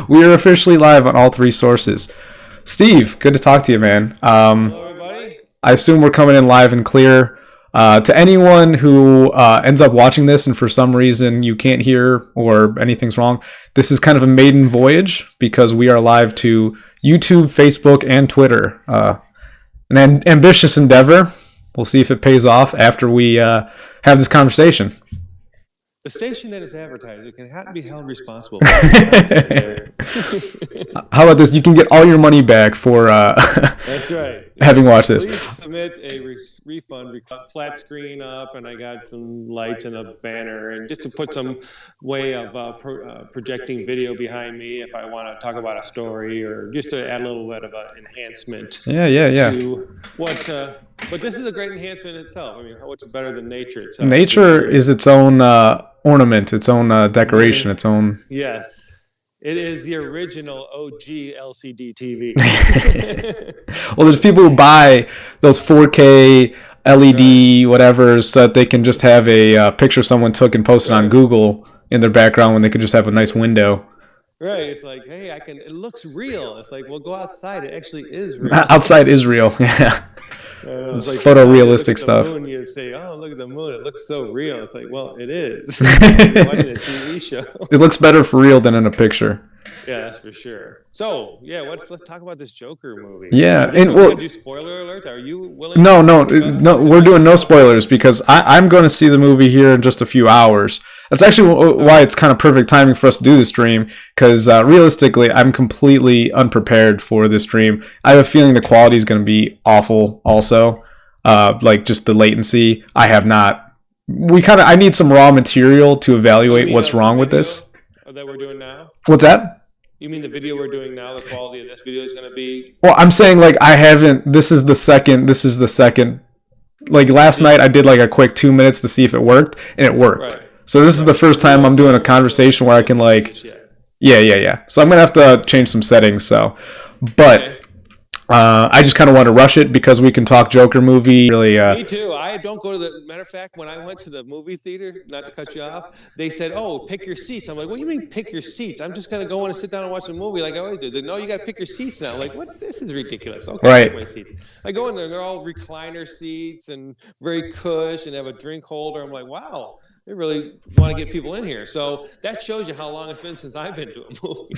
We are officially live on all three sources. Steve, good to talk to you, man. Hello, everybody. I assume we're coming in live and clear. To anyone who ends up watching this and for some reason you can't hear or anything's wrong, this is kind of a maiden voyage because we are live to YouTube, Facebook, and Twitter. An ambitious endeavor. We'll see if it pays off after we have this conversation. The station that is advertised, it can have to be held responsible. How about this? You can get all your money back for That's right. having watched this. Please submit a refund. Flat screen up, and I got some lights and a banner, and just to put some way of projecting video behind me if I want to talk about a story, or just to add a little bit of an enhancement. Yeah. To what? But this is a great enhancement itself. I mean, what's better than nature itself? Nature is its own ornament, its own decoration, its own. Yes. It is the original OG LCD TV. Well, there's people who buy those 4K LED whatever so that they can just have a picture someone took and posted on Google in their background when they could just have a nice window. Right. It's like, hey, it looks real. It's like, well, go outside. It actually is real. Outside is real. Yeah. It's like photorealistic stuff. Moon, you say, oh, look at the moon. It looks so real. It's like, well, it is. You're watching a TV show. It looks better for real than in a picture. Yeah, that's for sure. So, yeah, let's talk about this Joker movie. Yeah, and we'll do spoiler alerts. Are you willing? No. We're doing no spoilers because I'm going to see the movie here in just a few hours. That's actually why it's kind of perfect timing for us to do this stream because realistically, I'm completely unprepared for this stream. I have a feeling the quality is going to be awful. Also, like just the latency. I have not. I need some raw material to evaluate what's wrong with this. That we're doing now. What's that? You mean the video we're doing now? The quality of this video is going to be. Well, I'm saying like I haven't. This is the second. Like last night, I did like a quick 2 minutes to see if it worked, and it worked. Right. So this is the first time I'm doing a conversation where I can like. Yeah. So I'm gonna have to change some settings. So, but. I just kind of want to rush it because we can talk Joker movie. Really, me too. I don't go to the matter of fact. When I went to the movie theater, not to cut you off, they said, "Oh, pick your seats." I'm like, "What do you mean pick your seats? I'm just gonna go in and sit down and watch a movie like I always do." They no, you got to pick your seats now. I'm like, what? This is ridiculous. Okay, right. Pick my seats. I go in there, they're all recliner seats and very cush and have a drink holder. I'm like, wow. They really want to get people in here. So that shows you how long it's been since I've been to a movie.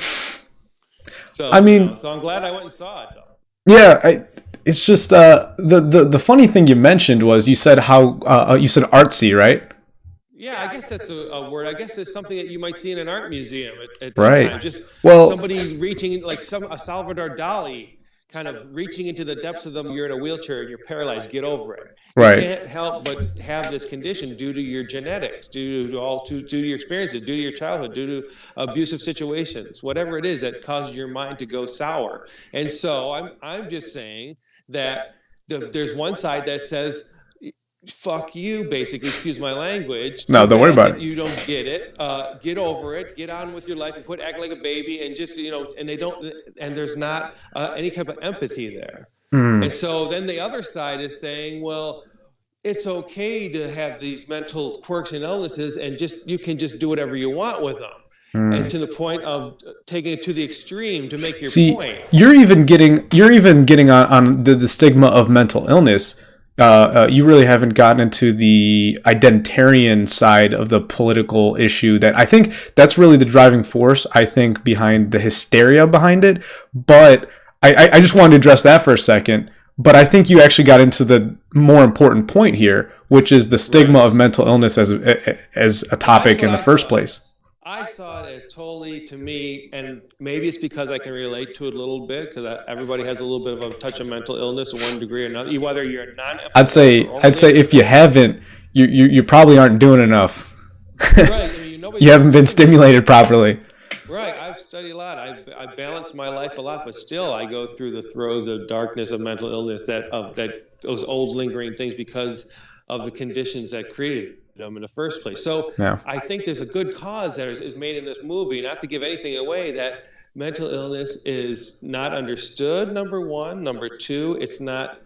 So I mean, so I'm glad I went and saw it though. Yeah, it's just the funny thing you mentioned was you said you said artsy, right? Yeah, I guess that's a word. I guess it's something that you might see in an art museum at that right. time. Just well, somebody reaching, like a Salvador Dali, kind of reaching into the depths of them. You're in a wheelchair and you're paralyzed. Get over it. Right. You can't help but have this condition due to your genetics, due to your experiences, due to your childhood, due to abusive situations, whatever it is that causes your mind to go sour. And so I'm just saying that there's one side that says, fuck you, basically, excuse my language. No, don't worry about it. You don't get it. Get over it. Get on with your life and quit acting like a baby. And just, and there's not any type of empathy there. And so then the other side is saying, well, it's okay to have these mental quirks and illnesses and you can just do whatever you want with them. And to the point of taking it to the extreme to make your point. You're even getting on the stigma of mental illness. You really haven't gotten into the identitarian side of the political issue that I think that's really the driving force, I think, behind the hysteria behind it. But I just wanted to address that for a second. But I think you actually got into the more important point here, which is the stigma of mental illness as a topic in the first place. I saw it as totally, to me, and maybe it's because I can relate to it a little bit, because everybody has a little bit of a touch of mental illness to one degree or another. Whether you're I'd say if you haven't, you probably aren't doing enough. Right. I mean, you haven't been stimulated properly. Right. I've studied a lot. I balanced my life a lot, but still I go through the throes of darkness of mental illness, those old lingering things because of the conditions that created them in the first place. So yeah. I think there's a good cause that is made in this movie, not to give anything away, that mental illness is not understood, number one. Number two, it's not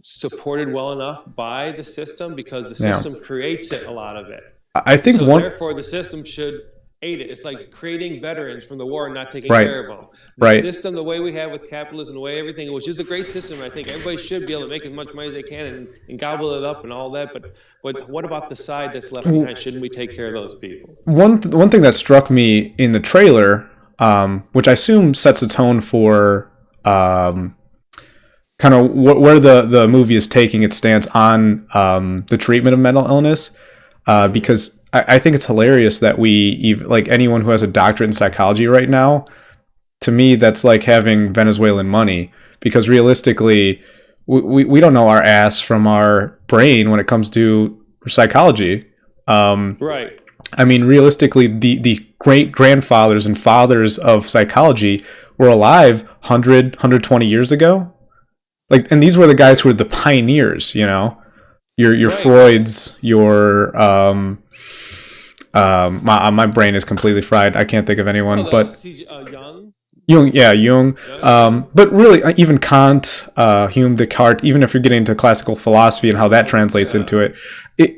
supported well enough by the system because the system creates it, a lot of it. I think therefore the system should ate it. It's like creating veterans from the war and not taking Right. care of them. The Right. system, the way we have with capitalism, the way everything, which is a great system, I think everybody should be able to make as much money as they can and gobble it up and all that. But what about the side that's left behind? Shouldn't we take care of those people? One thing that struck me in the trailer, which I assume sets a tone for kind of where the movie is taking its stance on the treatment of mental illness, because I think it's hilarious that like anyone who has a doctorate in psychology right now, to me that's like having Venezuelan money, because realistically we don't know our ass from our brain when it comes to psychology. Right. I mean, realistically, the great grandfathers and fathers of psychology were alive 120 years ago. Like, and these were the guys who were the pioneers, you know, your Right. Freuds, your my brain is completely fried. I can't think of anyone, Oh, but Young. Jung, yeah, Jung. Young. But really, even Kant, Hume, Descartes, even if you're getting into classical philosophy and how that translates into it,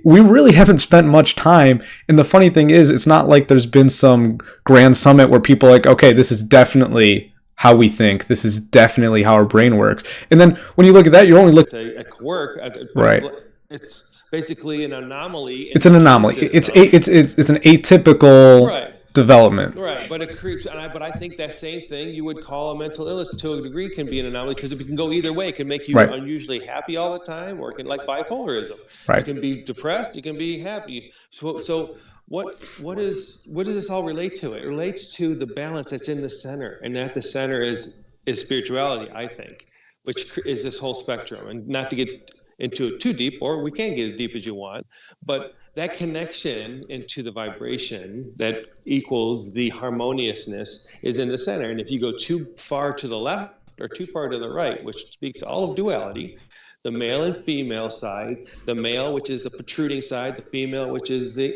we really haven't spent much time. And the funny thing is, it's not like there's been some grand summit where people are like, okay, this is definitely how we think. This is definitely how our brain works. And then when you look at that, you're only looking It's a quirk. right. It's basically an anomaly. It's an anomaly. It's an atypical right. development. Right, but it creeps. But I think that same thing you would call a mental illness to a degree can be an anomaly, because it can go either way. It can make you Right. unusually happy all the time, or it can, like bipolarism. Right. You can be depressed. You can be happy. So what does this all relate to? It relates to the balance that's in the center, and at the center is spirituality, I think, which is this whole spectrum. And not to get into it too deep, or we can get as deep as you want, but that connection into the vibration that equals the harmoniousness is in the center. And if you go too far to the left or too far to the right, which speaks all of duality, the male and female side, the male, which is the protruding side, the female, which is the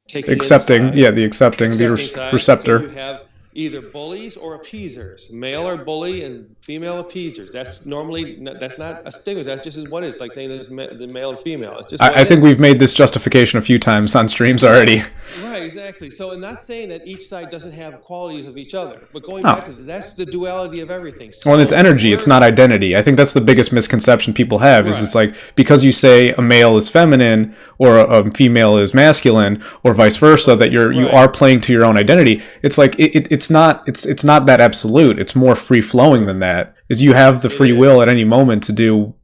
taking Accepting, inside, yeah, the accepting the side. receptor. So you have either bullies or appeasers. Male are bully and female appeasers. That's not a stigma. That just is what it is. Like saying there's the male and female. It's just I think we've made this justification a few times on streams already. Right, exactly. So I'm not saying that each side doesn't have qualities of each other, but going back to that's the duality of everything. So well, it's energy. It's not identity. I think that's the biggest misconception people have. Is Right. It's like, because you say a male is feminine or a female is masculine or vice versa, that you Right. are playing to your own identity. It's like it's not that absolute. It's more free flowing than that. Is you have the free will at any moment to do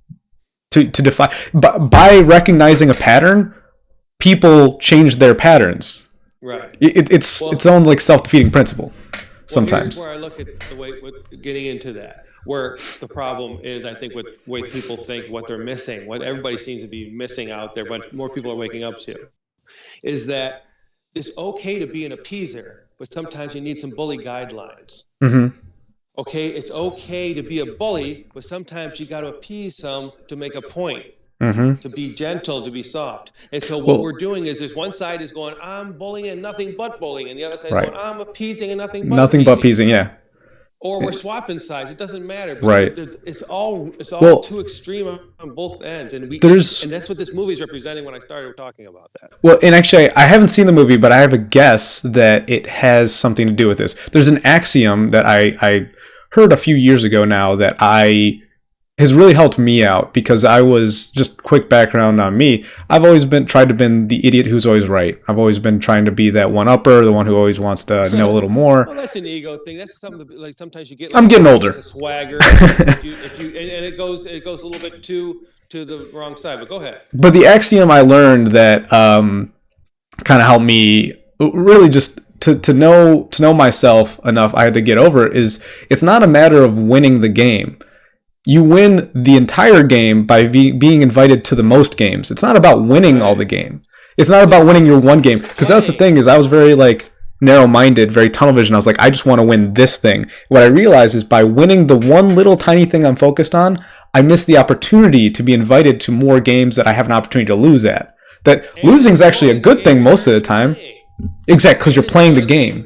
to define by recognizing a pattern. People change their patterns. Right. It's its own like self-defeating principle. Sometimes. Well, here's where I look at the way getting into that. Where the problem is, I think, with the way people think, what they're missing, what everybody seems to be missing out there, but more people are waking up to, is that it's okay to be an appeaser, but sometimes you need some bully guidelines. Mm-hmm. Okay, it's okay to be a bully, but sometimes you got to appease some to make a point. Mm-hmm. To be gentle, to be soft. And so what we're doing is, there's one side is going, I'm bullying and nothing but bullying, and the other side is going, I'm appeasing and nothing but appeasing. Yeah. Or we're swapping sides. It doesn't matter. Right. It's all too extreme on both ends, and that's what this movie is representing when I started talking about that. Well, and actually, I haven't seen the movie, but I have a guess that it has something to do with this. There's an axiom that I heard a few years ago now that has really helped me out, because I was, just quick background on me, I've always tried to be the idiot who's always right. I've always been trying to be that one-upper, the one who always wants to know a little more. Well, that's an ego thing. That's something that, like, sometimes you get. I'm getting older. It's a swagger, and it goes a little bit to the wrong side. But go ahead. But the axiom I learned that kind of helped me really just to know myself enough, I had to get over it, is it's not a matter of winning the game. You win the entire game by being invited to the most games. It's not about winning all the game. It's not about winning your one game. Because that's the thing, is I was very like narrow-minded, very tunnel vision. I was like, I just want to win this thing. What I realized is, by winning the one little tiny thing I'm focused on, I miss the opportunity to be invited to more games that I have an opportunity to lose at. That losing is actually a good thing most of the time. Exactly, because you're playing the game.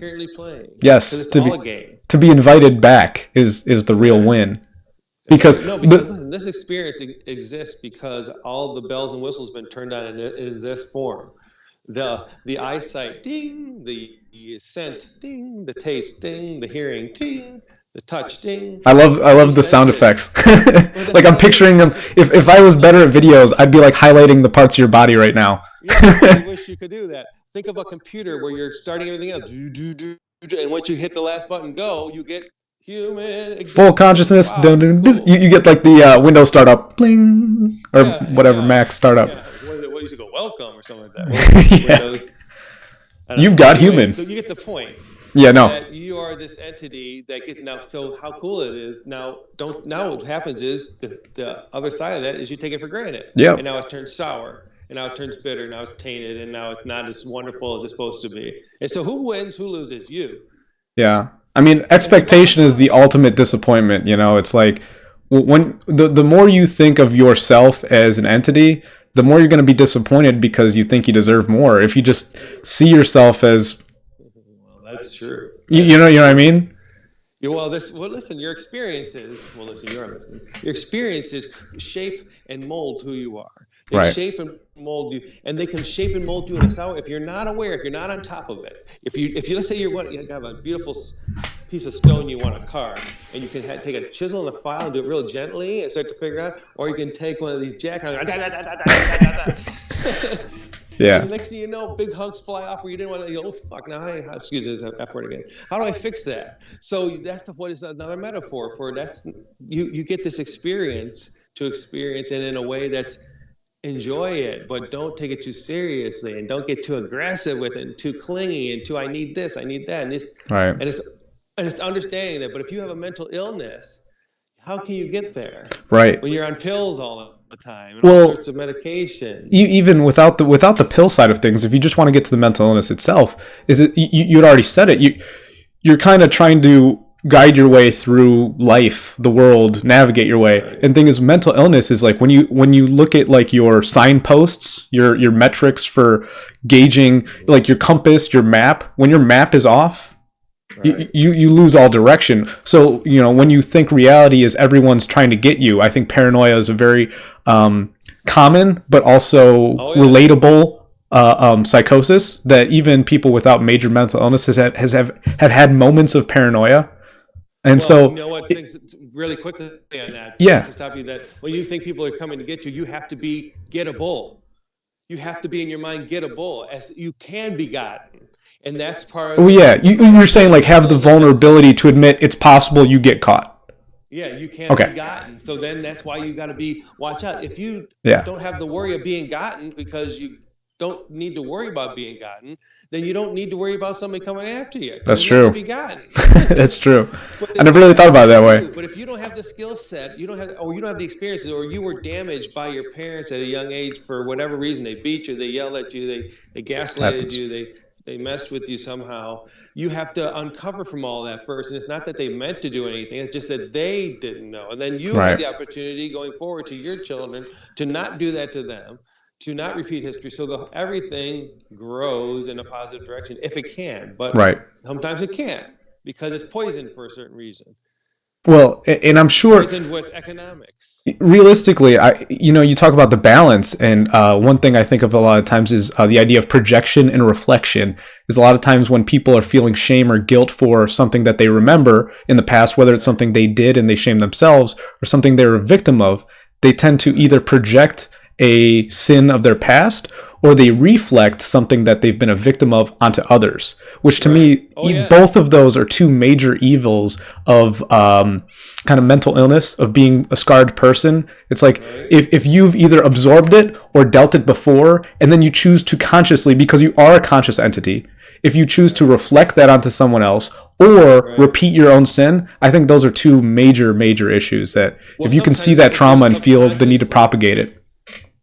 Yes, to be invited back is the real win. Because listen, this experience exists because all the bells and whistles have been turned on in this form. The eyesight, ding, the scent, ding, the taste, ding, the hearing, ding, the touch, ding. I love These the sound senses. effects. Well, Like I'm that's picturing them. just If I was better at videos, I'd be like highlighting the parts of your body right now. yeah. I wish you could do that. Think of a computer where you're starting everything else, and once you hit the last button, go, you get human Full existence. consciousness. Wow, Dun, this is dun, dun. cool. You get like the Windows startup, bling, or Yeah, whatever yeah, Mac startup. yeah. What used to go welcome or something like that? What was it? Yeah, Windows. I don't you've know. got Anyways, so human. you get the point. Yeah, Is no, that you are this entity that gets now. So how cool it is now. Don't now. What happens is the other side of that is you take it for granted, and yep, now it turns sour, and now it turns bitter. Now it's tainted, and now it's not as wonderful as it's supposed to be. And so who wins? Who loses? You. yeah. I mean, And as long as expectation you is don't. the ultimate disappointment. You know, it's like when the more you think of yourself as an entity, the more you're going to be disappointed because you think you deserve more. If you just see yourself as Well, that's true. you That's know what I true. mean? Yeah, well, this. Well, listen. Your experiences. Well, listen. You're listening. Your experiences shape and mold who you are. They Right. shape and mold you, and they can shape and mold you in a sour. If you're not aware, if you're not on top of it, if you let's say you have a beautiful piece of stone you want to carve, and you can take a chisel and a file and do it real gently and start to figure out, or you can take one of these jackhammers. And the Yeah. next thing you know, big hunks fly off where you didn't want to. Oh fuck! Now, excuse this F word again. How do I fix that? So that's what is another metaphor for that's you get this experience to experience it in a way that's enjoy it, but don't take it too seriously and don't get too aggressive with it and too clingy and too I need this, I need that, and this, Right. and it's understanding that. But if you have a mental illness, how can you get there Right. when you're on pills all the time and all Well, sorts of medications? even without the pill side of things, if you just want to get to the mental illness itself, is it you'd already said it. You're kind of trying to guide your way through life, the world, navigate your way. Right. And thing is, mental illness is like when you look at like your signposts, your metrics for gauging, like your compass, your map. When your map is off, Right. you lose all direction. So when you think reality is everyone's trying to get you, I think paranoia is a very common but also Oh yeah. relatable psychosis that even people without major mental illnesses have had moments of paranoia. And Well, you so know what? Things really quickly on that. yeah, To stop you, that when you think people are coming to get you have to be gettable. You have to be in your mind gettable, as you can be gotten, and that's part of well, the yeah, you're saying like have the vulnerability to admit it's possible you get caught. yeah, you can Okay. be gotten. So then that's why you got to be watch out. If you Yeah, don't have the worry of being gotten because you don't need to worry about being gotten, then you don't need to worry about somebody coming after you that's because you're true. not going to be gotten. That's true. But I never really thought about it that way. but if you don't have the skill set, you don't have, or you don't have the experiences, or you were damaged by your parents at a young age for whatever reason, they beat you, they yelled at you, they gaslighted Happens. you, they messed with you somehow. You have to uncover from all that first, and it's not that they meant to do anything; it's just that they didn't know. And then you have Right. the opportunity going forward to your children to not do that to them, to not repeat history, so everything grows in a positive direction if it can. But Right. sometimes it can't because it's poisoned for a certain reason. Well, and I'm sure Poisoned with economics. realistically, you talk about the balance, and one thing I think of a lot of times is the idea of projection and reflection. Is a lot of times when people are feeling shame or guilt for something that they remember in the past, whether it's something they did and they shame themselves or something they were a victim of, they tend to either project a sin of their past or they reflect something that they've been a victim of onto others, which to me, Oh, yeah. both of those are two major evils of kind of mental illness, of being a scarred person. It's like if you've either absorbed it or dealt it before, and then you choose to consciously, because you are a conscious entity, if you choose to reflect that onto someone else or repeat your own sin, I think those are two major, major issues that if you can see that trauma and feel the need to propagate it.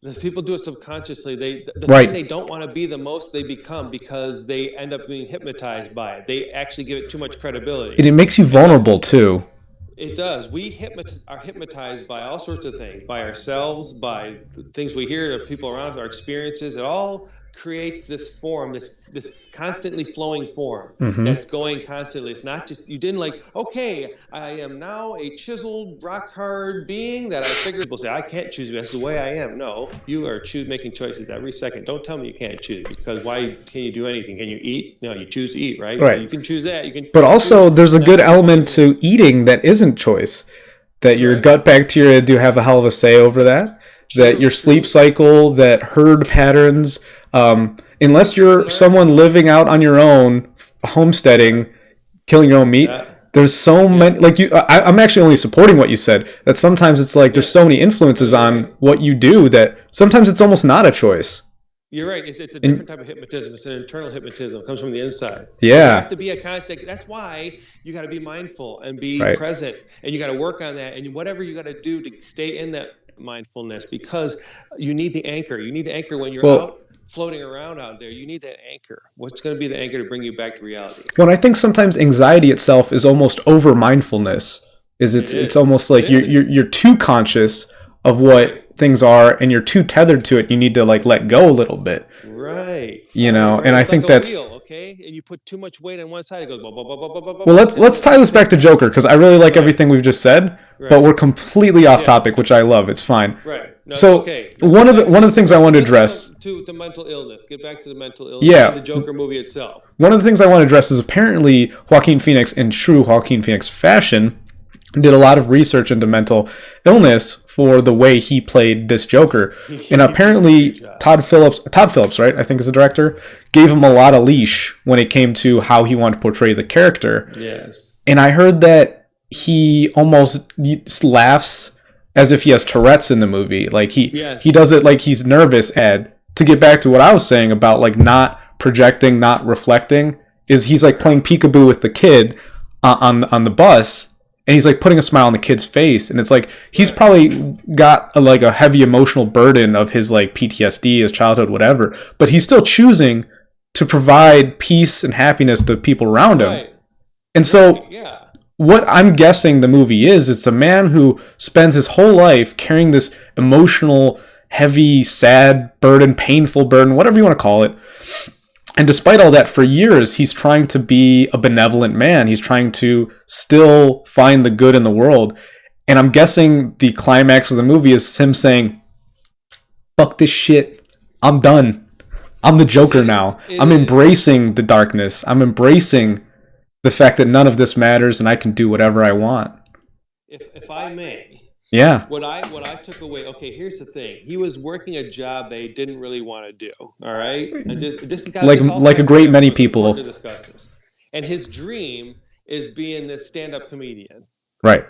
As people do it subconsciously, the Right. thing they don't want to be the most they become because they end up being hypnotized by it. They actually give it too much credibility. And it makes you vulnerable too. It does. We are hypnotized by all sorts of things, by ourselves, by things we hear of people around, our experiences. It all creates this form, this constantly flowing form Mm-hmm. that's going constantly. It's not just, you didn't like, okay, I am now a chiseled, rock hard being that I figured. People say I can't choose. That's the way I am. No, you are making choices every second. Don't tell me you can't choose, because why can you do anything? Can you eat? No, you choose to eat, right? Right. So you can choose that. You can. But also, there's a good element to choices. eating that isn't choice. That your Right. gut bacteria do have a hell of a say over that. That your sleep cycle, that herd patterns. Unless you're someone living out on your own, homesteading, killing your own meat, there's so many. Like I'm actually only supporting what you said. That sometimes it's like there's so many influences on what you do that sometimes it's almost not a choice. You're right. It's a different type of hypnotism. It's an internal hypnotism. It comes from the inside. Yeah. You have to be a constant. That's why you got to be mindful and be present, and you got to work on that. And whatever you got to do to stay in that mindfulness, because you need the anchor. You need the anchor when you're out floating around out there. You need that anchor. What's going to be the anchor to bring you back to reality? Well, I think sometimes anxiety itself is almost over mindfulness. It's almost like you're too conscious of what things are, and you're too tethered to it. You need to like let go a little bit, right? And I think that's wheel, okay. And you put too much weight on one side, it goes. Well, let's tie this back to Joker, because I really like everything we've just said, but we're completely off topic, which I love. It's fine. Right. No, so okay. one of the things I wanted to address to the mental illness. Get back to the mental illness. Yeah. And the Joker movie itself. One of the things I want to address is apparently Joaquin Phoenix, in true Joaquin Phoenix fashion, did a lot of research into mental illness for the way he played this Joker. And apparently Todd Phillips, right, I think is the director, gave him a lot of leash when it came to how he wanted to portray the character. Yes. And I heard that he almost laughs as if he has Tourette's in the movie. Like he does it like he's nervous. Ed, to get back to what I was saying about like not projecting, not reflecting, is he's like playing peekaboo with the kid on the bus. And he's like putting a smile on the kid's face, and it's like he's probably got a heavy emotional burden of his like PTSD, his childhood, whatever. But he's still choosing to provide peace and happiness to people around him. Right. And so, what I'm guessing the movie is, it's a man who spends his whole life carrying this emotional, heavy, sad burden, painful burden, whatever you want to call it. And despite all that, for years, he's trying to be a benevolent man. He's trying to still find the good in the world. And I'm guessing the climax of the movie is him saying, fuck this shit. I'm done. I'm the Joker now. I'm embracing the darkness. I'm embracing the fact that none of this matters and I can do whatever I want. If I may. Yeah. What I took away, okay, here's the thing. He was working a job they didn't really want to do, all right? And this is like a great many people. To discuss this. And his dream is being this stand-up comedian. Right.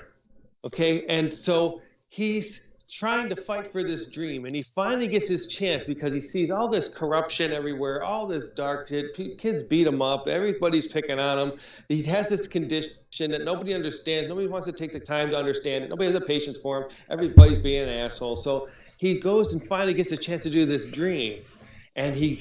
Okay? And so he's trying to fight for this dream, and he finally gets his chance because he sees all this corruption everywhere, all this dark shit. Kids beat him up. Everybody's picking on him. He has this condition that nobody understands. Nobody wants to take the time to understand it. Nobody has the patience for him. Everybody's being an asshole. So he goes and finally gets a chance to do this dream, and he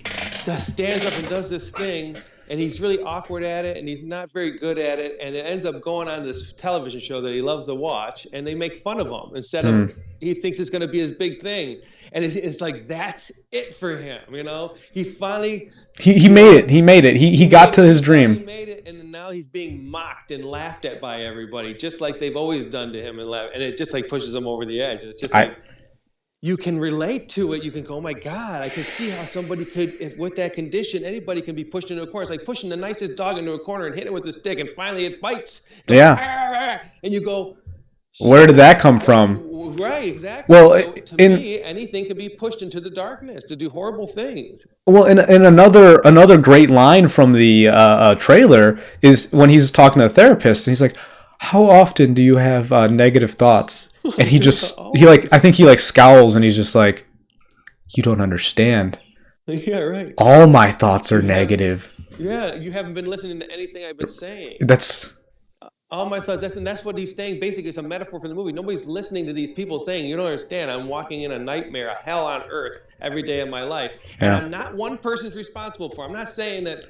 stands up and does this thing, and he's really awkward at it, and he's not very good at it, and it ends up going on this television show that he loves to watch, and they make fun of him instead of he thinks it's going to be his big thing, and it's like that's it for him, you know. He finally he made it. He made it. He got to his dream. He made it, and now he's being mocked and laughed at by everybody, just like they've always done to him, and it just like pushes him over the edge. It's just you can relate to it. You can go, oh my God, I can see how somebody could, if with that condition, anybody can be pushed into a corner. It's like pushing the nicest dog into a corner and hit it with a stick, and finally it bites. Yeah. And you go, where did that come from? Right, exactly. Well, so to me, anything can be pushed into the darkness to do horrible things. Well, and another great line from the trailer is when he's talking to the therapist, and he's like, how often do you have negative thoughts? And he just I think he scowls, and he's just like, you don't understand. Yeah, right. All my thoughts are negative. Yeah, you haven't been listening to anything I've been saying. That's all my thoughts. That's what he's saying. Basically, it's a metaphor for the movie. Nobody's listening to these people saying, you don't understand. I'm walking in a nightmare, a hell on earth every day of my life. Yeah. And I'm not one person's responsible for. I'm not saying that,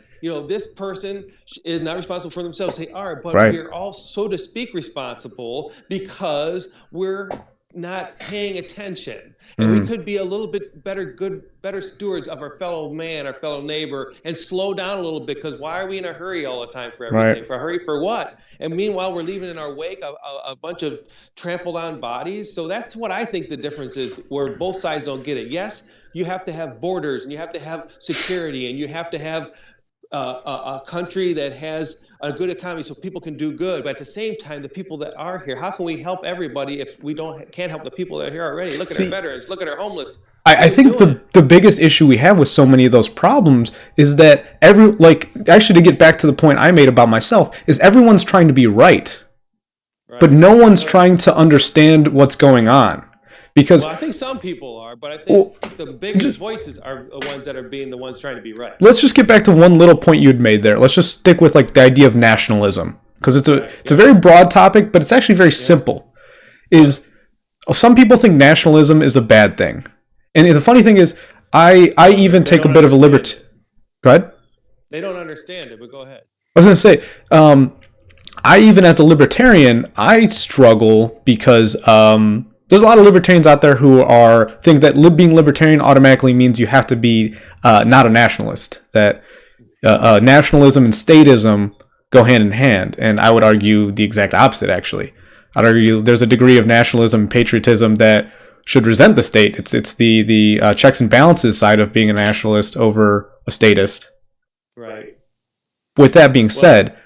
this person is not responsible for themselves. They are, but we're all, so to speak, responsible because we're not paying attention. And we could be a little bit better stewards of our fellow man, our fellow neighbor, and slow down a little bit, because why are we in a hurry all the time for everything? Right. For a hurry for what? And meanwhile, we're leaving in our wake a bunch of trampled on bodies. So that's what I think the difference is, where both sides don't get it. Yes, you have to have borders, and you have to have security, and you have to have a country that has a good economy so people can do good. But at the same time, the people that are here, how can we help everybody if we can't help the people that are here already? Look at our veterans, look at our homeless. I think the biggest issue we have with so many of those problems is that actually, to get back to the point I made about myself, is everyone's trying to be right. But no one's trying to understand what's going on. Because I think some people are, but I think the biggest voices are the ones that are being the ones trying to be right. Let's just get back to one little point you had made there. Let's just stick with the idea of nationalism, because it's a very broad topic, but it's actually very simple. Is some people think nationalism is a bad thing, and the funny thing is, I even take a bit of a liberty. Go ahead. They don't understand it, but go ahead. I was going to say, I even as a libertarian, I struggle because there's a lot of libertarians out there who think that being libertarian automatically means you have to be not a nationalist. That nationalism and statism go hand in hand, and I would argue the exact opposite. Actually, I'd argue there's a degree of nationalism and patriotism that should resent the state. It's the checks and balances side of being a nationalist over a statist. Right. With that being said,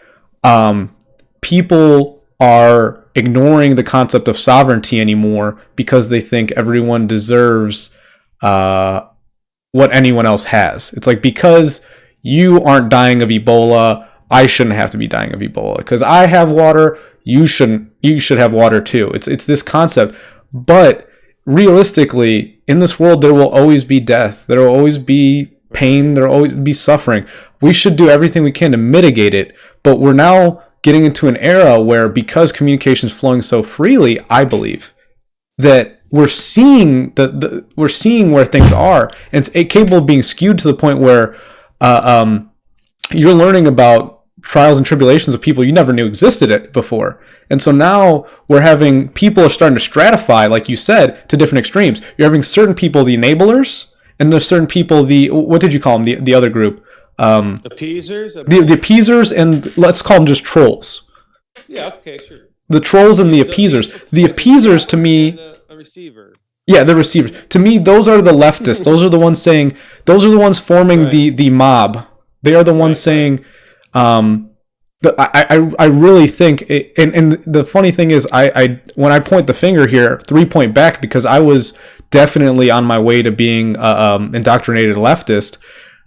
people are ignoring the concept of sovereignty anymore because they think everyone deserves what anyone else has. It's like, because you aren't dying of Ebola, I shouldn't have to be dying of Ebola. Because I have water, you shouldn't. You should have water too. It's this concept. But realistically, in this world, there will always be death. There will always be pain. There will always be suffering. We should do everything we can to mitigate it. But we're now getting into an era where, because communication is flowing so freely, I believe that we're seeing we're seeing where things are, and it's capable of being skewed to the point where you're learning about trials and tribulations of people you never knew existed before. And so now people are starting to stratify, like you said, to different extremes. You're having certain people, the enablers, and there's certain people, what did you call them, the other group? The appeasers? The appeasers, and let's call them just trolls. Yeah, okay, sure. The trolls and the appeasers. The appeasers, to me... A receiver. Yeah, the receivers. To me, those are the leftists. Those are the ones forming the mob. They are the ones saying... I really think... And the funny thing is, when I point the finger here, 3 point back, because I was definitely on my way to being indoctrinated leftist...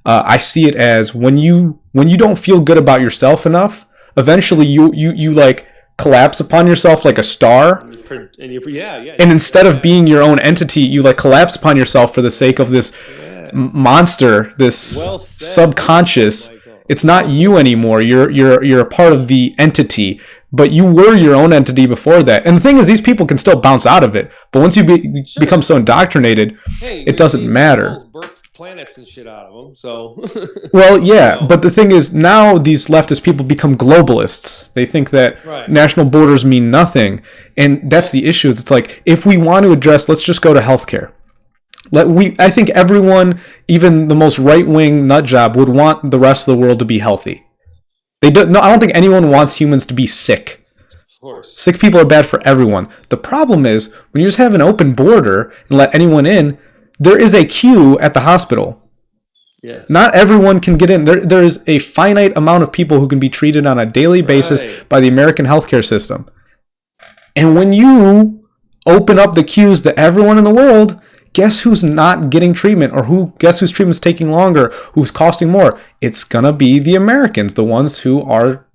I see it as when you don't feel good about yourself enough, eventually you collapse upon yourself like a star. And instead of being your own entity, you collapse upon yourself for the sake of this monster, this subconscious. It's not you anymore. You're a part of the entity, but you were your own entity before that. And the thing is, these people can still bounce out of it. But once you become so indoctrinated, it doesn't matter. Planets and shit out of them, so... Well, yeah, but the thing is, now these leftist people become globalists. They think that national borders mean nothing, and that's the issue. It's like, if we want to address, let's just go to healthcare. I think everyone, even the most right-wing nutjob, would want the rest of the world to be healthy. I don't think anyone wants humans to be sick. Of course. Sick people are bad for everyone. The problem is, when you just have an open border and let anyone in, there is a queue at the hospital. Yes. Not everyone can get in. There is a finite amount of people who can be treated on a daily basis by the American healthcare system. And when you open up the queues to everyone in the world, guess who's not getting treatment, or guess whose treatment's taking longer, who's costing more? It's going to be the Americans, the ones who are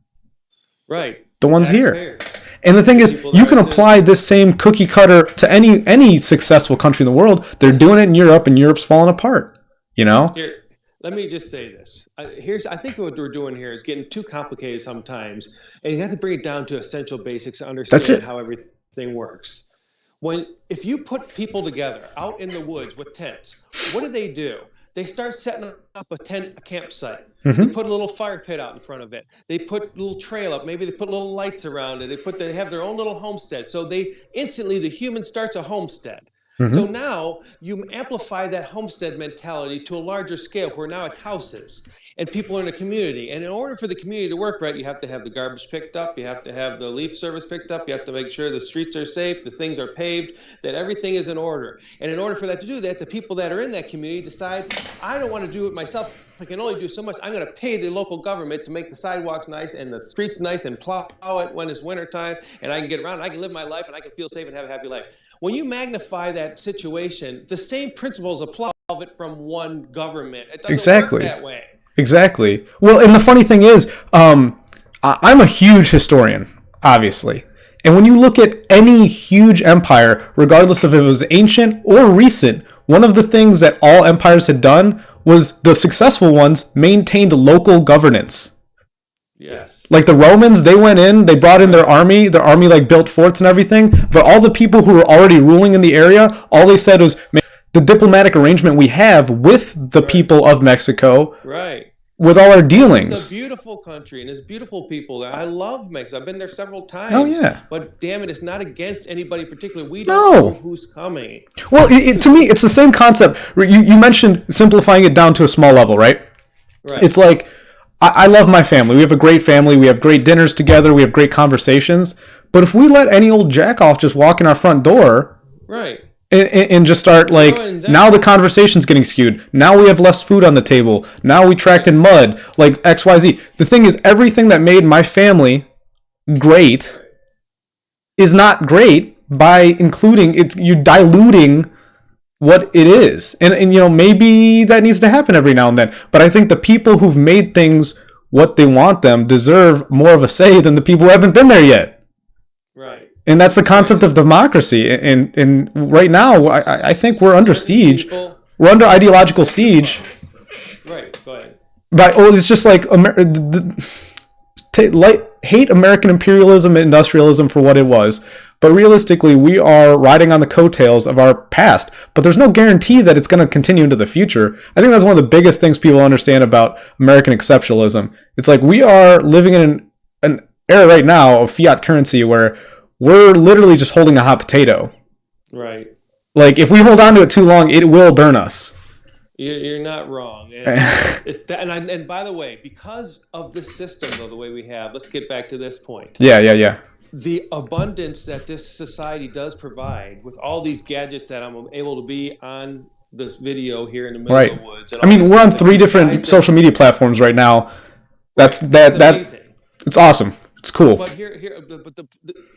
the ones here. Fair. And the thing is, you can apply this same cookie cutter to any successful country in the world. They're doing it in Europe, and Europe's falling apart. You know? Here, let me just say this. I think what we're doing here is getting too complicated sometimes, and you have to bring it down to essential basics to understand how everything works. If you put people together out in the woods with tents, what do? They start setting up a campsite. They Mm-hmm. put a little fire pit out in front of it. They put a little trail up. Maybe they put little lights around it. They have their own little homestead. So they instantly, the human starts a homestead. So Mm-hmm. now you amplify that homestead mentality to a larger scale where now it's houses and people are in a community. And in order for the community to work right, you have to have the garbage picked up, you have to have the leaf service picked up, you have to make sure the streets are safe, the things are paved, that everything is in order. And in order for that to do that, the people that are in that community decide, I don't want to do it myself. I can only do so much. I'm going to pay the local government to make the sidewalks nice and the streets nice and plow it when it's wintertime, and I can get around and I can live my life and I can feel safe and have a happy life. When you magnify that situation, the same principles apply it from one government. It doesn't Exactly. work that way. Exactly. Well, and the funny thing is, I'm a huge historian, obviously. And when you look at any huge empire, regardless if it was ancient or recent, one of the things that all empires had done was the successful ones maintained local governance. Yes. Like the Romans, they went in, they brought in their army like built forts and everything, but all the people who were already ruling in the area, all they said was, the diplomatic arrangement we have with the people of Mexico, right, with all our dealings. It's a beautiful country and it's beautiful people. I love Mexico. I've been there several times. Oh yeah. But damn it, it's not against anybody particularly. We don't know who's coming. Well, to me, it's the same concept. You mentioned simplifying it down to a small level, right? Right. It's like, I love my family. We have a great family. We have great dinners together. We have great conversations. But if we let any old jackoff just walk in our front door, right, and just start like, now the conversation's getting skewed. Now we have less food on the table. Now we tracked in mud, like XYZ. The thing is, everything that made my family great is not great by including you're diluting what it is. And you know, maybe that needs to happen every now and then. But I think the people who've made things what they want them deserve more of a say than the people who haven't been there yet. Right. And that's the concept of democracy. And right now, I think we're under siege. We're under ideological siege. Right. Go ahead. But it's just like hate American imperialism and industrialism for what it was. But realistically, we are riding on the coattails of our past. But there's no guarantee that it's going to continue into the future. I think that's one of the biggest things people understand about American exceptionalism. It's like we are living in an era right now of fiat currency where we're literally just holding a hot potato. Right. Like, if we hold on to it too long, it will burn us. You're not wrong. And by the way, because of this system, though, the way we have, let's get back to this point. Yeah. The abundance that this society does provide with all these gadgets that I'm able to be on this video here in the middle of the woods. I mean, we're on 3 different social media platforms right now. That's amazing. It's awesome. It's cool. But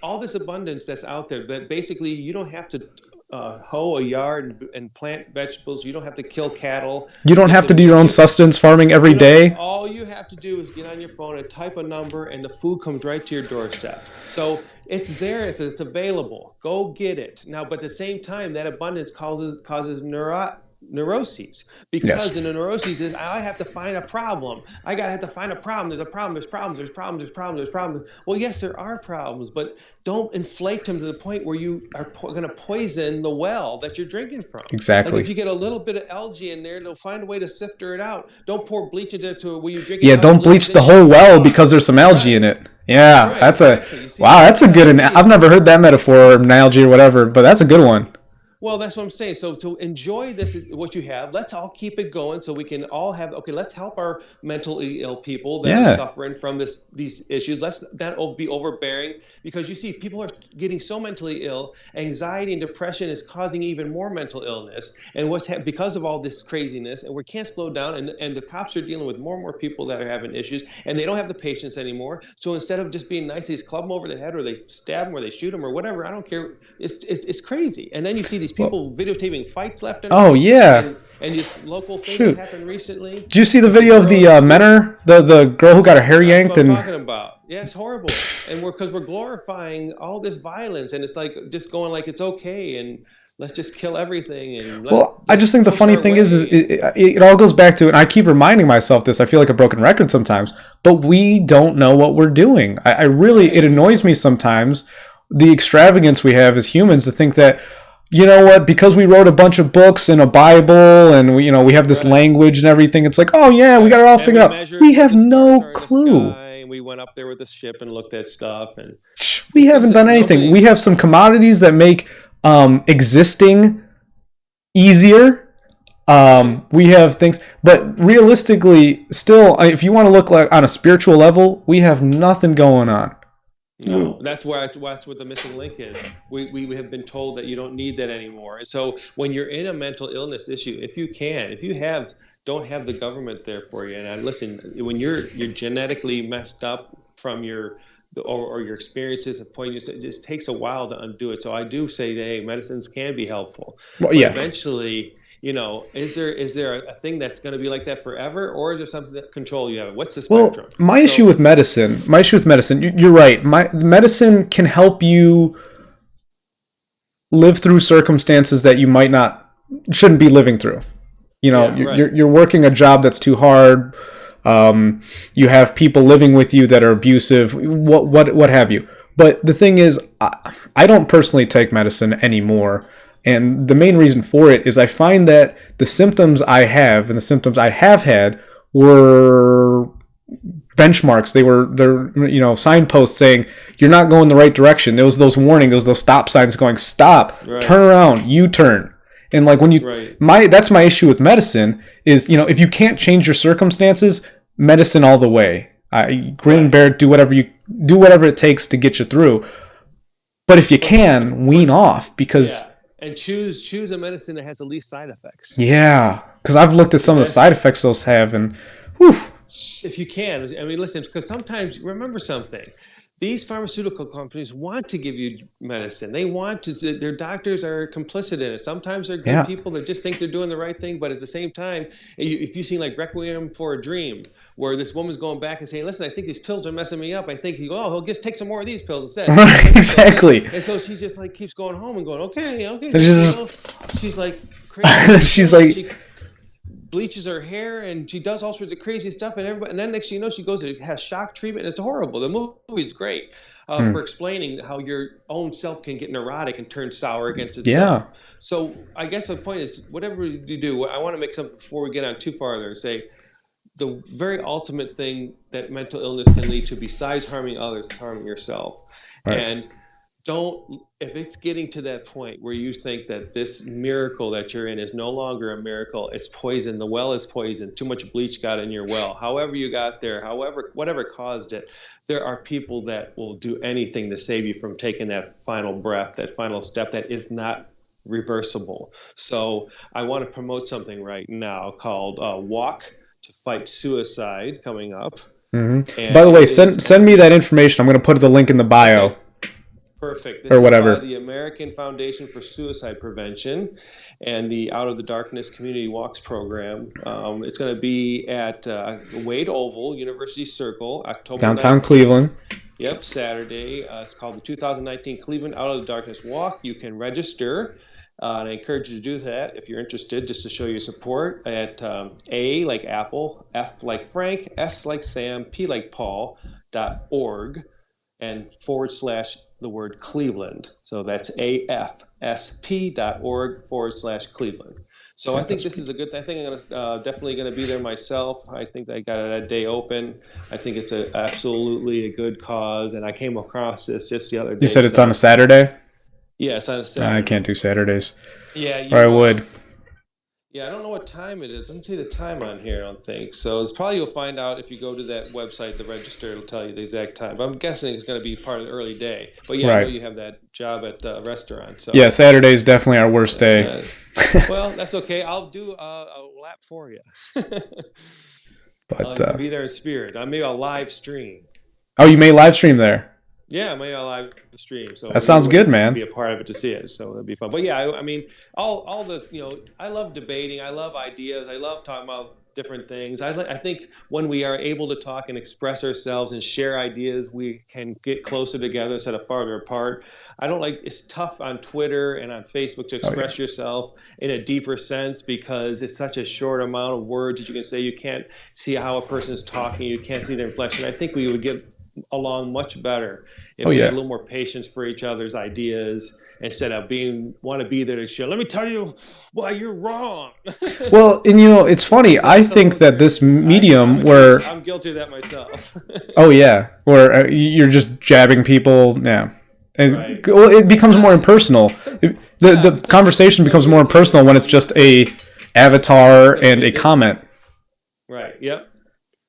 all this abundance that's out there, but basically you don't have to hoe a yard and plant vegetables. You don't have to kill cattle. You don't have to do your own sustenance farming every day. All you have to do is get on your phone and type a number, and the food comes right to your doorstep. So it's there if it's available. Go get it. Now, but at the same time, that abundance causes neuroses, because in the neuroses is I have to find a problem. I gotta have to find a problem. There's a problem. There's problems. There's problems. There's problems. There's problems. Well, yes, there are problems, but don't inflate them to the point where you are going to poison the well that you're drinking from. Exactly. Like if you get a little bit of algae in there, they'll find a way to sift it out. Don't pour bleach into it where you drink. Yeah, don't bleach the whole well because there's some algae in it. Yeah, that's that's a good. I've never heard that metaphor or analogy or whatever, but that's a good one. Well, that's what I'm saying. So to enjoy this, what you have, let's all keep it going so we can all have, let's help our mentally ill people that are suffering from these issues. Let's not be overbearing, because you see people are getting so mentally ill. Anxiety and depression is causing even more mental illness. And because of all this craziness, and we can't slow down, and the cops are dealing with more and more people that are having issues, and they don't have the patience anymore. So instead of just being nice, they just club them over the head, or they stab them, or they shoot them, or whatever. I don't care. It's crazy. And then you see these people videotaping fights left and right. And it's local thing that happened recently. Did you see the video of the Menor, the girl who got her hair yanked? That's what I'm talking about. Yeah, it's horrible. And because we're glorifying all this violence, and it's like just going like it's okay, and let's just kill everything. And I just think the funny thing is it all goes back to, and I keep reminding myself this, I feel like a broken record sometimes, but we don't know what we're doing. It annoys me sometimes, the extravagance we have as humans to think that, you know what? Because we wrote a bunch of books and a Bible, and we have this Right. language and everything. It's like, oh yeah, we got Right. it all And figured we out. measured We what have the stars no are in the clue. sky, and we went up there with the ship and looked at stuff, and We it's still haven't done anything. We nobody. have some commodities that make existing easier. Right. We have things, but realistically, still, if you want to look like on a spiritual level, we have nothing going on. No, that's what the missing link is. We have been told that you don't need that anymore. And so when you're in a mental illness issue, if you have don't have the government there for you. And listen, when you're genetically messed up from or your experiences at point, it just takes a while to undo it. So I do say that hey, medicines can be helpful, Well, but yeah. eventually, is there a thing that's going to be like that forever, or is there something that control you have? What's the Well, spectrum? my So issue with medicine, you're right. Medicine can help you live through circumstances that you might not shouldn't be living through. yeah, right. You're working a job that's too hard. You have people living with you that are abusive. What have you? But the thing is, I don't personally take medicine anymore, and the main reason for it is I find that the symptoms I have and the symptoms I have had were benchmarks. They're signposts saying you're not going the right direction. There was those warnings, those stop signs going stop, turn Right. around, U-turn. And like when you Right. my that's my issue with medicine is if you can't change your circumstances, medicine all the way. I grin and Right. bear it, do whatever it takes to get you through. But if you can, wean off because Yeah. And choose a medicine that has the least side effects. yeah, because I've looked at some Because of the side effects those have and whew, if you can, I mean, listen, because sometimes remember something. These pharmaceutical companies want to give you medicine. They want to. Their doctors are complicit in it. Sometimes they're good yeah. people that just think they're doing the right thing, but at the same time, if you see like Requiem for a Dream, where this woman's going back and saying, "Listen, I think these pills are messing me up. I think he'll just take some more of these pills instead." Right, exactly. And so she just like keeps going home and going, "Okay, okay." It's Next thing you know, just she's like crazy and she's sick, and like she bleaches her hair and she does all sorts of crazy stuff and then next thing you know she goes to has shock treatment. It's horrible. The movie's great for explaining how your own self can get neurotic and turn sour against yeah. itself. So I guess the point is whatever you do, I want to make something before we get on too far there and say the very ultimate thing that mental illness can lead to besides harming others is harming yourself. Right. And don't if it's getting to that point where you think that this miracle that you're in is no longer a miracle, it's poison, the well is poison, too much bleach got in your well, however you got there, however whatever caused it, there are people that will do anything to save you from taking that final breath, that final step that is not reversible. So I want to promote something right now called Walk to Fight Suicide coming up. By And the it way, is send me that information. I'm going to put the link in the bio okay. Perfect. or This is by whatever. the American Foundation for Suicide Prevention and the Out of the Darkness Community Walks program. It's going to be at Wade Oval, University Circle, October Downtown 19th. Cleveland. Yep, Saturday. It's called the 2019 Cleveland Out of the Darkness Walk. You can register. And I encourage you to do that if you're interested, just to show your support at A like Apple, F like Frank, S like Sam, P like Paul, .org and / the word Cleveland. So that's afsp.org / Cleveland. So I Yeah, think that's this is a good thing. I think I'm gonna definitely going to be there myself. I think I got that day open. I think it's absolutely a good cause, and I came across this just the other you day. said it's on a So Saturday? yeah, it's on a I Saturday. can't do Saturdays. Yeah, Or I you would. yeah, I don't know what time it is. It doesn't say the time on here, I don't think. So it's probably you'll find out if you go to that website, the register, it'll tell you the exact time. But I'm guessing it's going to be part of the early day. But yeah, I know Right. you have that job at the restaurant. Yeah, So, Saturday's definitely our worst day. uh, well, that's okay. I'll do a lap for you. But You can be there in spirit. Maybe a live stream. oh, you may live stream there. Yeah, maybe a live stream. So That sounds good, you can man. be a part of it to see it. So it'd be fun. But yeah, I mean, all the I love debating. I love ideas. I love talking about different things. I think when we are able to talk and express ourselves and share ideas, we can get closer together instead of farther apart. I don't like it's tough on Twitter and on Facebook to Oh yeah. express yourself in a deeper sense because it's such a short amount of words that you can say. You can't see how a person is talking. You can't see their inflection. I think we would get along much better if Oh we had a yeah. little more patience for each other's ideas instead of want to be there to show. Let me tell you why you're wrong. Well, and it's funny. I That's a think little that this crazy. medium where, I'm guilty of that myself. oh yeah, where you're just jabbing people, yeah. Right. Well, it becomes more impersonal. The conversation becomes more impersonal when it's just a avatar and a comment. Right. Yep.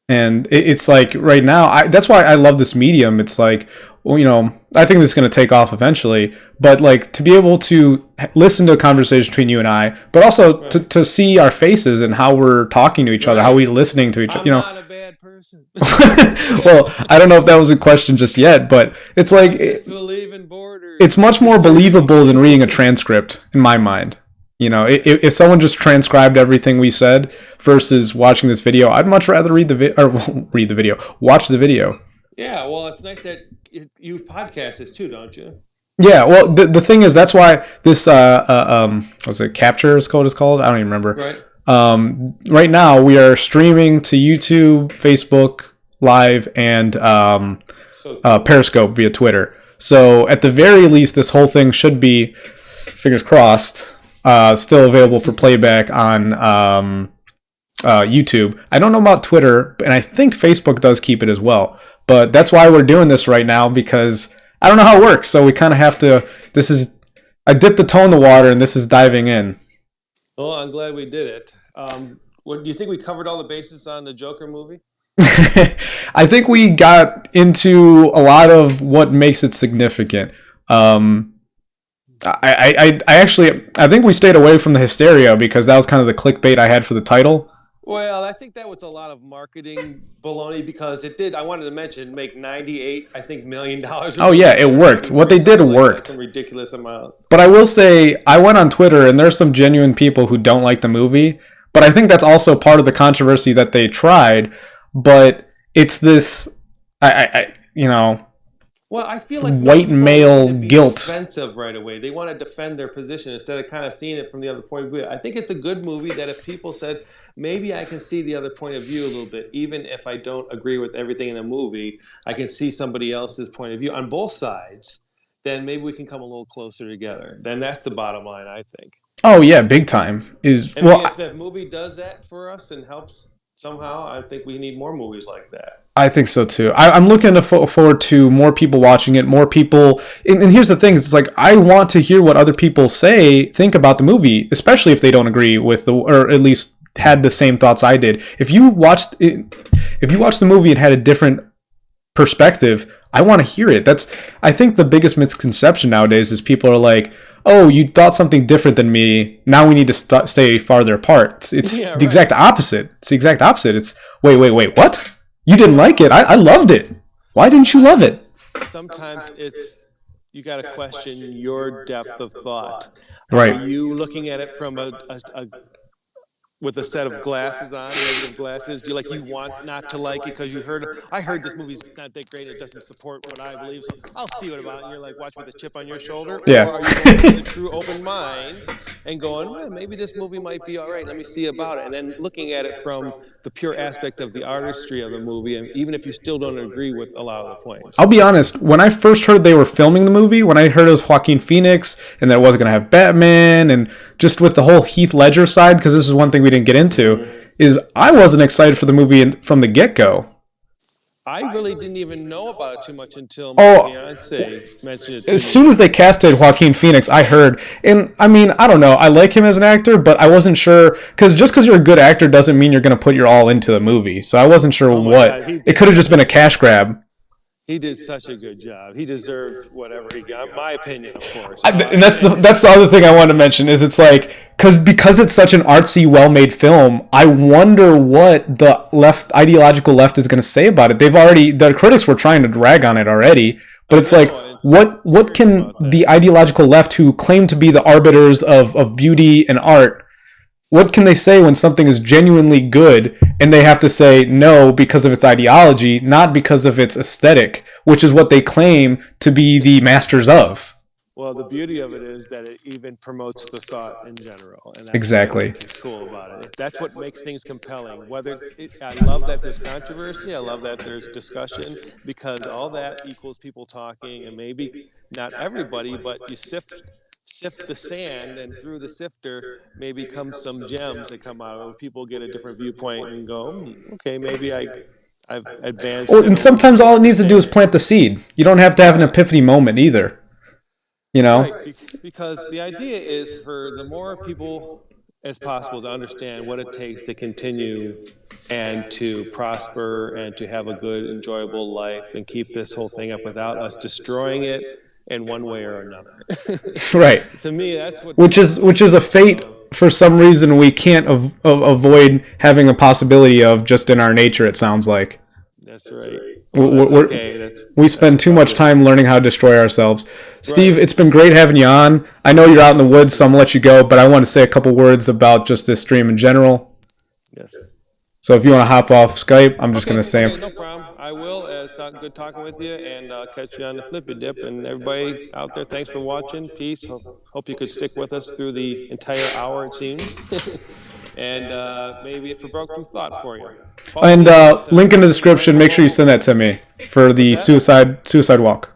And it's like right now, that's why I love this medium. It's like, well, I think this is going to take off eventually, but like to be able to listen to a conversation between you and I, but also to see our faces and how we're talking to each other, how we're listening to each other. I'm not a bad person. Well, I don't know if that was a question just yet, but it's like it's much more believable than reading a transcript in my mind. If someone just transcribed everything we said versus watching this video, I'd much rather watch the video. Yeah, well, it's nice that you podcast this too, don't you? Yeah, well, the thing is, that's why this what's it, Capture is called? I don't even remember. Right. Right now we are streaming to YouTube, Facebook Live, and Periscope via Twitter. So at the very least, this whole thing should be, fingers crossed, still available for playback on YouTube. I don't know about Twitter, and I think Facebook does keep it as well. But that's why we're doing this right now, because I don't know how it works. So we kind of have to. I dipped the toe in the water, and this is diving in. Well, I'm glad we did it. What do you think? We covered all the bases on the Joker movie? I think we got into a lot of what makes it significant. I think we stayed away from the Hysteria because that was kind of the clickbait I had for the title. Well, I think that was a lot of marketing baloney because it did. I wanted to mention make $98 million. Oh yeah, it worked. What they did worked. Some ridiculous amount. But I will say, I went on Twitter and there's some genuine people who don't like the movie. But I think that's also part of the controversy that they tried. But it's this, Well, I feel like white male guilt. Defensive right away. They want to defend their position instead of kind of seeing it from the other point of view. I think it's a good movie that if people said, maybe I can see the other point of view a little bit, even if I don't agree with everything in the movie, I can see somebody else's point of view on both sides, then maybe we can come a little closer together. Then that's the bottom line, I think. Oh, yeah, big time. If that movie does that for us and helps somehow, I think we need more movies like that. I think so too. I'm looking forward to more people watching it, more people. And here's the thing: it's like I want to hear what other people think about the movie, especially if they don't agree with or at least had the same thoughts I did. If you watched the movie and had a different perspective, I want to hear it. I think the biggest misconception nowadays is people are like, oh, you thought something different than me. Now we need to stay farther apart. It's the exact opposite. It's the exact opposite. It's wait, what? You didn't like it? I loved it. Why didn't you love it? Sometimes you got to question your depth of thought. Right. Are you looking at it from with a set of glasses on, negative glasses? Do you want not to like it because I heard this movie's not that great, it doesn't support what I believe, so I'll see what about it, and you're like, watch with a chip on your shoulder? Yeah. Or are you going with a true open mind and going, well, maybe this movie might be all right, let me see about it, and then looking at it from the pure aspect of the artistry of the movie, and even if you still don't agree with a lot of the points. I'll be honest, when I first heard they were filming the movie, when I heard it was Joaquin Phoenix and that it wasn't going to have Batman, and just with the whole Heath Ledger side, because this is one thing we didn't get into, is I wasn't excited for the movie from the get-go. I really didn't even know about it too much until my fiance mentioned it to me. As soon as they casted Joaquin Phoenix, I heard, and I mean, I don't know, I like him as an actor, but I wasn't sure, because just because you're a good actor doesn't mean you're going to put your all into the movie, so I wasn't sure what. It could have just been a cash grab. He did such a good job. He deserved whatever he got. My opinion, of course. And that's the other thing I wanted to mention is it's like because it's such an artsy, well-made film. I wonder what the ideological left is going to say about it. The critics were trying to drag on it already, but it's like what can the ideological left, who claim to be the arbiters of beauty and art, what can they say when something is genuinely good and they have to say no because of its ideology, not because of its aesthetic, which is what they claim to be the masters of? Well, the beauty of it is that it even promotes the thought in general, and that's what I Exactly. think is cool about it. That's what makes things compelling. I love that there's controversy, I love that there's discussion, because all that equals people talking, and maybe not everybody, but you sift the sand, and through the sifter maybe comes some gems that come out of it. People get a different viewpoint and go, okay, maybe I've advanced Oh, in and a little sometimes bit of all it needs to do is understanding. plant the seed. You don't have to have an Right. epiphany moment either. You know? Right, because the idea is for the more people as possible to understand what it takes to continue and to prosper and to have a good, enjoyable life and keep this whole thing up without us destroying it in one way or another. Right. To me, that's what Which is a fate so for some reason we can't avoid having a possibility of, just in our nature, it sounds like. that's right. Well, We're, that's we're, okay. we That's spend too part much of this. time learning how to destroy ourselves. Steve, Right. it's been great having you on. I know you're out in the woods, so I'm going to let you go, but I want to say a couple words about just this stream in general. Yes. So if you want to hop off Skype, I'm just going to Okay, say okay, them. no problem. I will. It's not good talking with you, and catch you on the flippy dip. And everybody out there, thanks for watching. Peace. Hope you could stick with us through the entire hour, it seems. And maybe it provoked some thought for you. And Hopefully not link in the some description. random Make sure you send that hoax. to me for What's the that? suicide walk.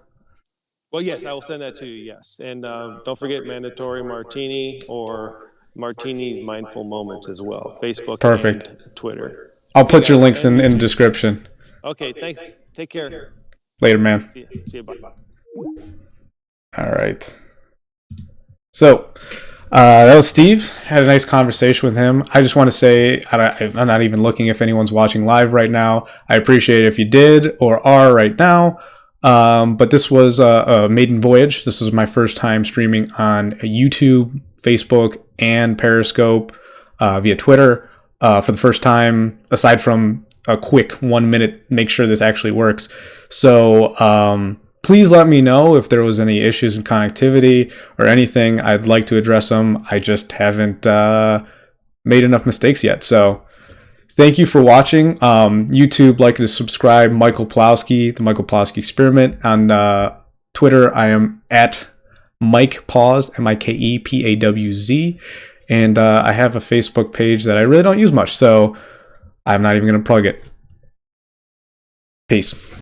Well, yes, I will send that to you. Yes, and don't forget mandatory Martini or Martini's mindful moments as well. Facebook Perfect. and Twitter. I'll Okay, put your guys, links and in the YouTube. description. Okay, thanks. Take care. Later, man. See you. See you. Bye. All right. So that was Steve. Had a nice conversation with him. I just want to say I'm not even looking if anyone's watching live right now. I appreciate it if you did or are right now. But this was a maiden voyage. This was my first time streaming on YouTube, Facebook, and Periscope via Twitter for the first time, aside from a quick 1 minute, make sure this actually works. So please let me know if there was any issues in connectivity or anything. I'd like to address them. I just haven't made enough mistakes yet. So thank you for watching. YouTube, like to subscribe. Michael Plowski, the Michael Plowski Experiment. On Twitter, I am at Mike Pause, MikePawz. And I have a Facebook page that I really don't use much, so I'm not even going to plug it. Peace.